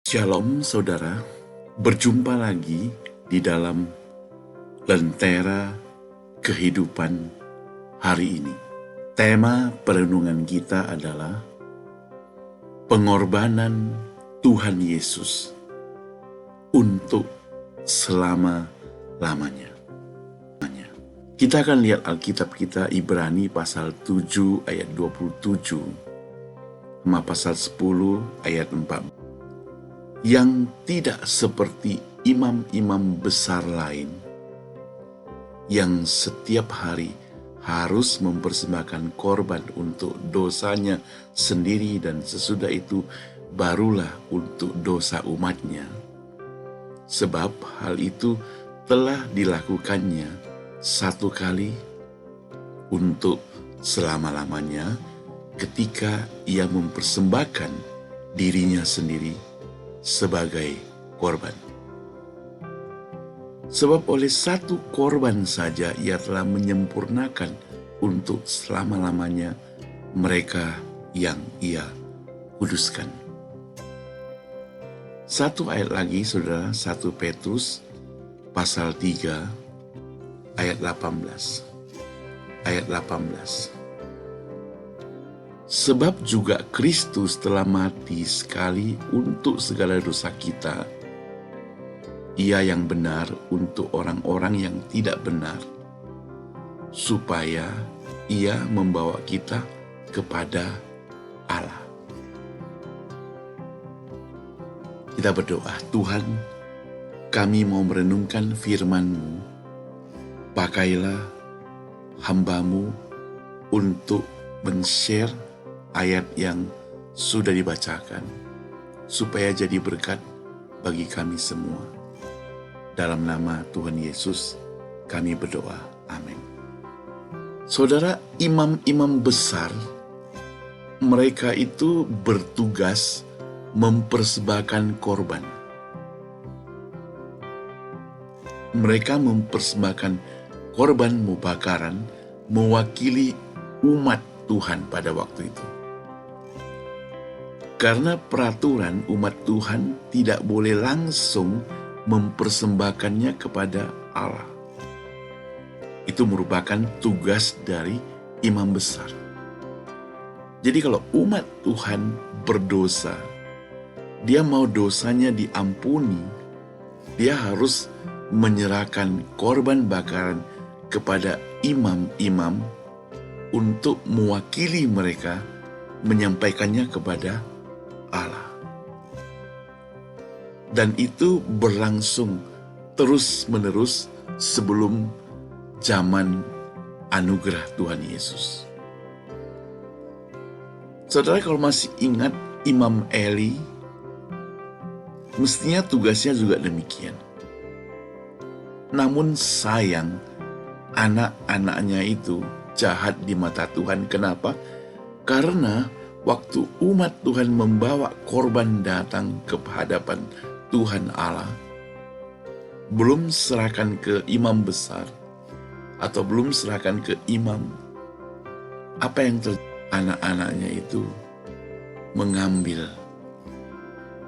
Shalom saudara, berjumpa lagi di dalam Lentera Kehidupan hari ini. Tema perenungan kita adalah pengorbanan Tuhan Yesus untuk selama-lamanya. Kita akan lihat Alkitab kita Ibrani pasal 7 ayat 27 sama pasal 10 ayat 4. Yang tidak seperti imam-imam besar lain yang setiap hari harus mempersembahkan korban untuk dosanya sendiri dan sesudah itu barulah untuk dosa umatnya. Sebab hal itu telah dilakukannya satu kali untuk selama-lamanya ketika ia mempersembahkan dirinya sendiri sebagai korban. Sebab oleh satu korban saja ia telah menyempurnakan untuk selama-lamanya mereka yang ia kuduskan. Satu ayat lagi saudara, 1 Petrus pasal 3 ayat 18. Ayat 18. Sebab juga Kristus telah mati sekali untuk segala dosa kita. Ia yang benar untuk orang-orang yang tidak benar, supaya ia membawa kita kepada Allah. Kita berdoa, Tuhan, kami mau merenungkan firman-Mu. Pakailah hamba-Mu untuk men-share ayat yang sudah dibacakan, supaya jadi berkat bagi kami semua. Dalam nama Tuhan Yesus, kami berdoa. Amin. Saudara, imam-imam besar, mereka itu bertugas mempersembahkan korban. Mereka mempersembahkan korban mubakaran mewakili umat Tuhan pada waktu itu. Karena peraturan umat Tuhan tidak boleh langsung mempersembahkannya kepada Allah. Itu merupakan tugas dari imam besar. Jadi kalau umat Tuhan berdosa, dia mau dosanya diampuni, dia harus menyerahkan korban bakaran kepada imam-imam untuk mewakili mereka menyampaikannya kepada Allah. Dan itu berlangsung terus-menerus sebelum zaman anugerah Tuhan Yesus. Saudara kalau masih ingat Imam Eli, mestinya tugasnya juga demikian. Namun sayang, anak-anaknya itu jahat di mata Tuhan. Kenapa? Karena waktu umat Tuhan membawa korban datang ke hadapan Tuhan Allah, belum serahkan ke imam besar atau belum serahkan ke imam, apa yang terjadi? Anak-anaknya itu mengambil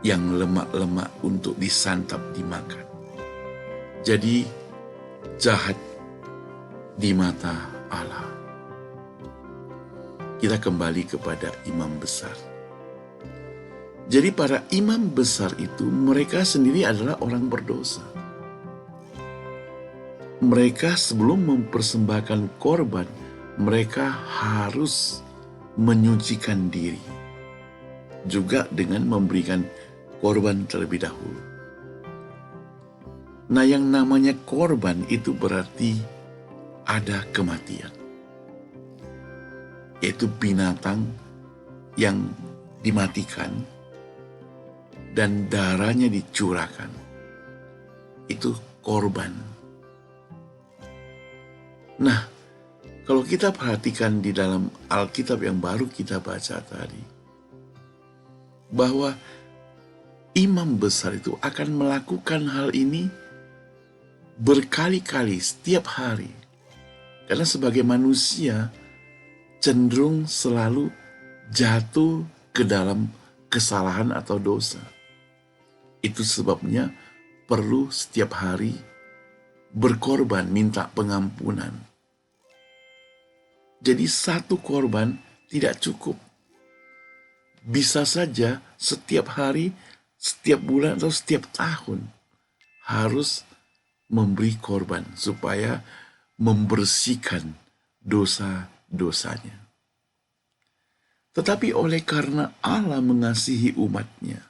yang lemak-lemak untuk disantap, dimakan. Jadi jahat di mata Allah. Kita kembali kepada imam besar. Jadi para imam besar itu mereka sendiri adalah orang berdosa. Mereka sebelum mempersembahkan korban, mereka harus menyucikan diri. Juga dengan memberikan korban terlebih dahulu. Nah, yang namanya korban itu berarti ada kematian. Yaitu binatang yang dimatikan dan darahnya dicurahkan. Itu korban. Nah, kalau kita perhatikan di dalam Alkitab yang baru kita baca tadi, bahwa imam besar itu akan melakukan hal ini berkali-kali setiap hari. Karena sebagai manusia cenderung selalu jatuh ke dalam kesalahan atau dosa. Itu sebabnya perlu setiap hari berkorban, minta pengampunan. Jadi satu korban tidak cukup. Bisa saja setiap hari, setiap bulan, atau setiap tahun harus memberi korban supaya membersihkan dosa-dosanya. Tetapi oleh karena Allah mengasihi umatnya,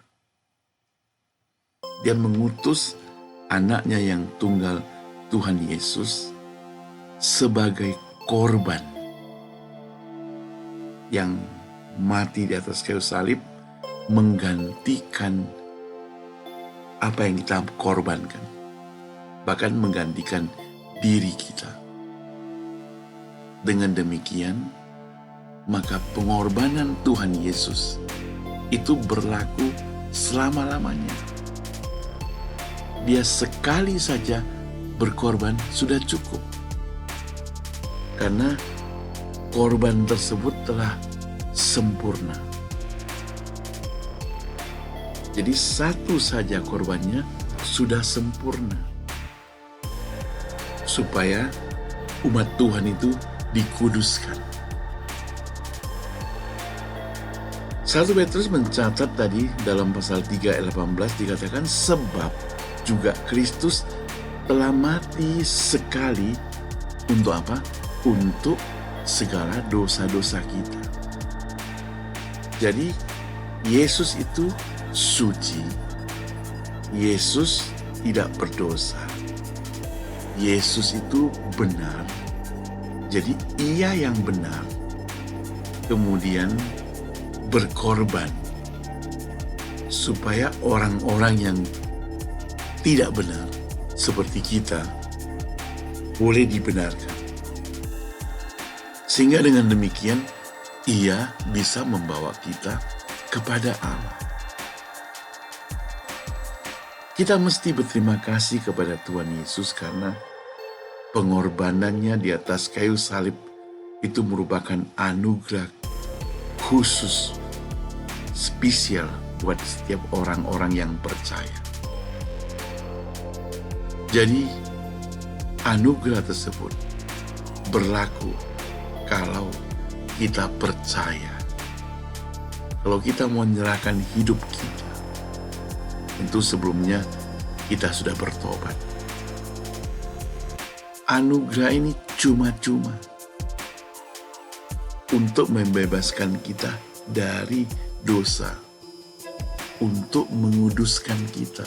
Dia mengutus anaknya yang tunggal, Tuhan Yesus, sebagai korban yang mati di atas kayu salib, menggantikan apa yang kita korbankan, bahkan menggantikan diri kita. Dengan demikian, maka pengorbanan Tuhan Yesus itu berlaku selama-lamanya. Dia sekali saja berkorban sudah cukup, karena korban tersebut telah sempurna. Jadi satu saja korbannya sudah sempurna, supaya umat Tuhan itu dikuduskan. 1 Petrus mencatat tadi dalam pasal 3 ayat 18 dikatakan, sebab juga Kristus telah mati sekali untuk apa? Untuk segala dosa-dosa kita. Jadi Yesus itu suci. Yesus tidak berdosa. Yesus itu benar. Jadi Ia yang benar kemudian berkorban supaya orang-orang yang tidak benar seperti kita boleh dibenarkan. Sehingga dengan demikian Ia bisa membawa kita kepada Allah. Kita mesti berterima kasih kepada Tuhan Yesus karena pengorbanannya di atas kayu salib itu merupakan anugerah khusus, spesial buat setiap orang-orang yang percaya. Jadi, anugerah tersebut berlaku kalau kita percaya. Kalau kita mau menyerahkan hidup kita, tentu sebelumnya kita sudah bertobat. Anugerah ini cuma-cuma untuk membebaskan kita dari dosa, untuk menguduskan kita,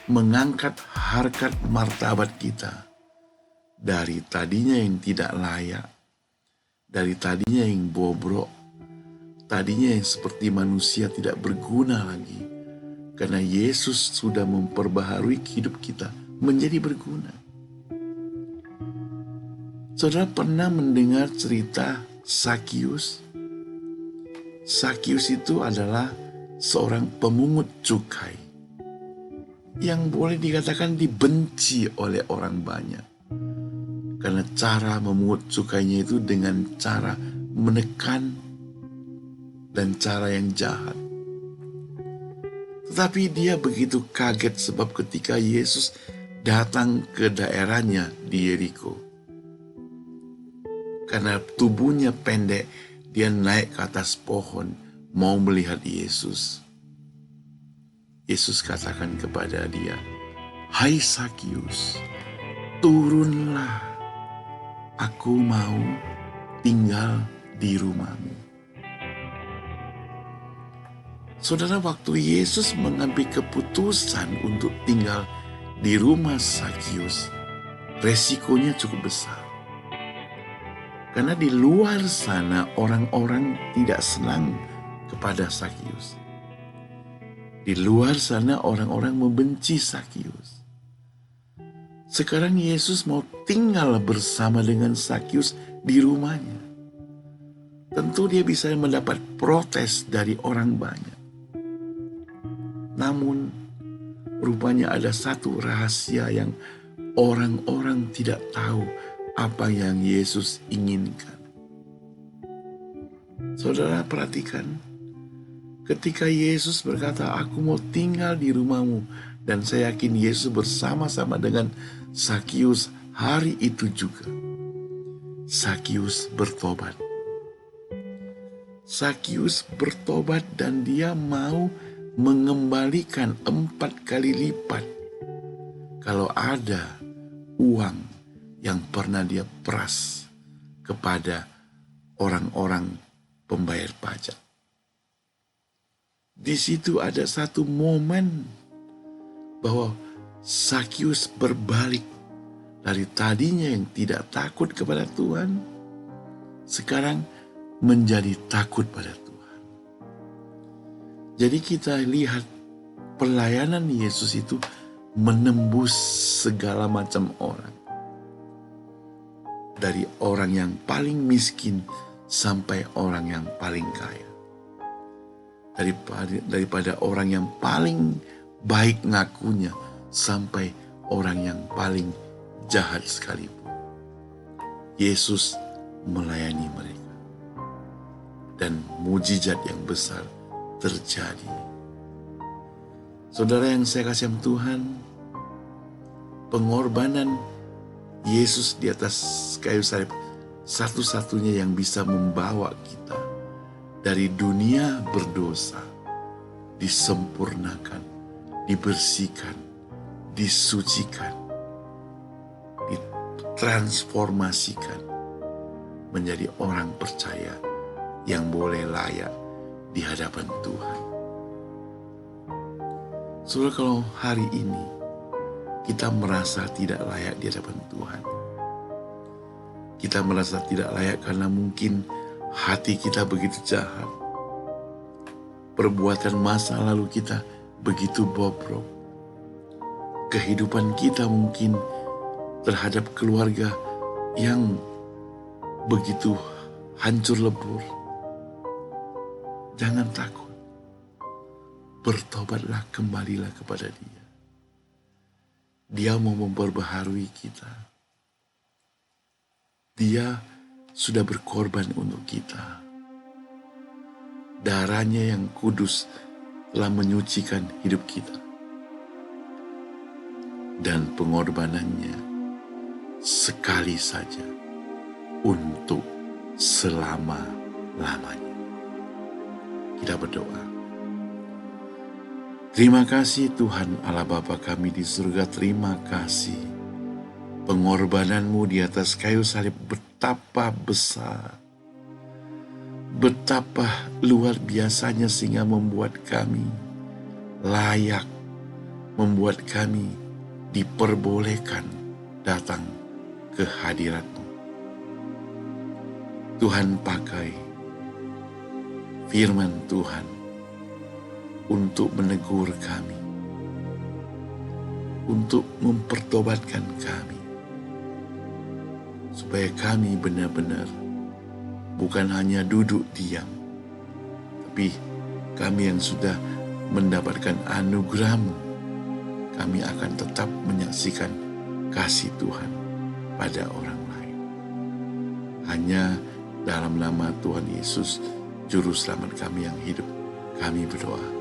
mengangkat harkat martabat kita dari tadinya yang tidak layak, dari tadinya yang bobrok, tadinya yang seperti manusia tidak berguna lagi, karena Yesus sudah memperbaharui hidup kita menjadi berguna. Saudara pernah mendengar cerita Sakius? Sakius itu adalah seorang pemungut cukai yang boleh dikatakan dibenci oleh orang banyak. Karena cara memungut cukainya itu dengan cara menekan dan cara yang jahat. Tetapi dia begitu kaget sebab ketika Yesus datang ke daerahnya di Yeriko, karena tubuhnya pendek, dia naik ke atas pohon mau melihat Yesus. Yesus katakan kepada dia, "Hai Sakius, turunlah, aku mau tinggal di rumahmu." Saudara, waktu Yesus mengambil keputusan untuk tinggal di rumah Sakius, resikonya cukup besar. Karena di luar sana orang-orang tidak senang kepada Sakius. Di luar sana orang-orang membenci Sakius. Sekarang Yesus mau tinggal bersama dengan Sakius di rumahnya. Tentu dia bisa mendapat protes dari orang banyak. Namun rupanya ada satu rahasia yang orang-orang tidak tahu apa yang Yesus inginkan. Saudara perhatikan, Ketika Yesus berkata, aku mau tinggal di rumahmu, dan saya yakin Yesus bersama-sama dengan Sakius hari itu juga. Sakius bertobat. Sakius bertobat dan dia mau mengembalikan 4 kali lipat kalau ada uang yang pernah dia peras kepada orang-orang pembayar pajak. Di situ ada satu momen bahwa Sakius berbalik dari tadinya yang tidak takut kepada Tuhan, sekarang menjadi takut pada Tuhan. Jadi kita lihat pelayanan Yesus itu menembus segala macam orang. Dari orang yang paling miskin sampai orang yang paling kaya. Daripada orang yang paling baik ngakunya sampai orang yang paling jahat sekalipun. Yesus melayani mereka. Dan mujizat yang besar terjadi. Saudara yang saya kasih Tuhan, pengorbanan Yesus di atas kayu salib satu-satunya yang bisa membawa kita dari dunia berdosa, disempurnakan, dibersihkan, disucikan, ditransformasikan menjadi orang percaya yang boleh layak di hadapan Tuhan. Saudara, kalau hari ini kita merasa tidak layak di hadapan Tuhan, kita merasa tidak layak karena mungkin hati kita begitu jahat, perbuatan masa lalu kita begitu bobrok, kehidupan kita mungkin terhadap keluarga yang begitu hancur lebur. Jangan takut, bertobatlah, kembalilah kepada Dia. Dia mau memperbaharui kita. Dia sudah berkorban untuk kita. Darahnya yang kudus telah menyucikan hidup kita. Dan pengorbanannya sekali saja untuk selama-lamanya. Kita berdoa. Terima kasih Tuhan Allah Bapa kami di surga, terima kasih. Pengorbanan-Mu di atas kayu salib betapa besar, betapa luar biasanya sehingga membuat kami layak, membuat kami diperbolehkan datang ke hadirat-Mu. Tuhan, pakai firman Tuhan untuk menegur kami, untuk mempertobatkan kami, supaya kami benar-benar bukan hanya duduk diam, tapi kami yang sudah mendapatkan anugerah-Mu, kami akan tetap menyaksikan kasih Tuhan pada orang lain. Hanya dalam nama Tuhan Yesus, Juru Selamat kami yang hidup, kami berdoa.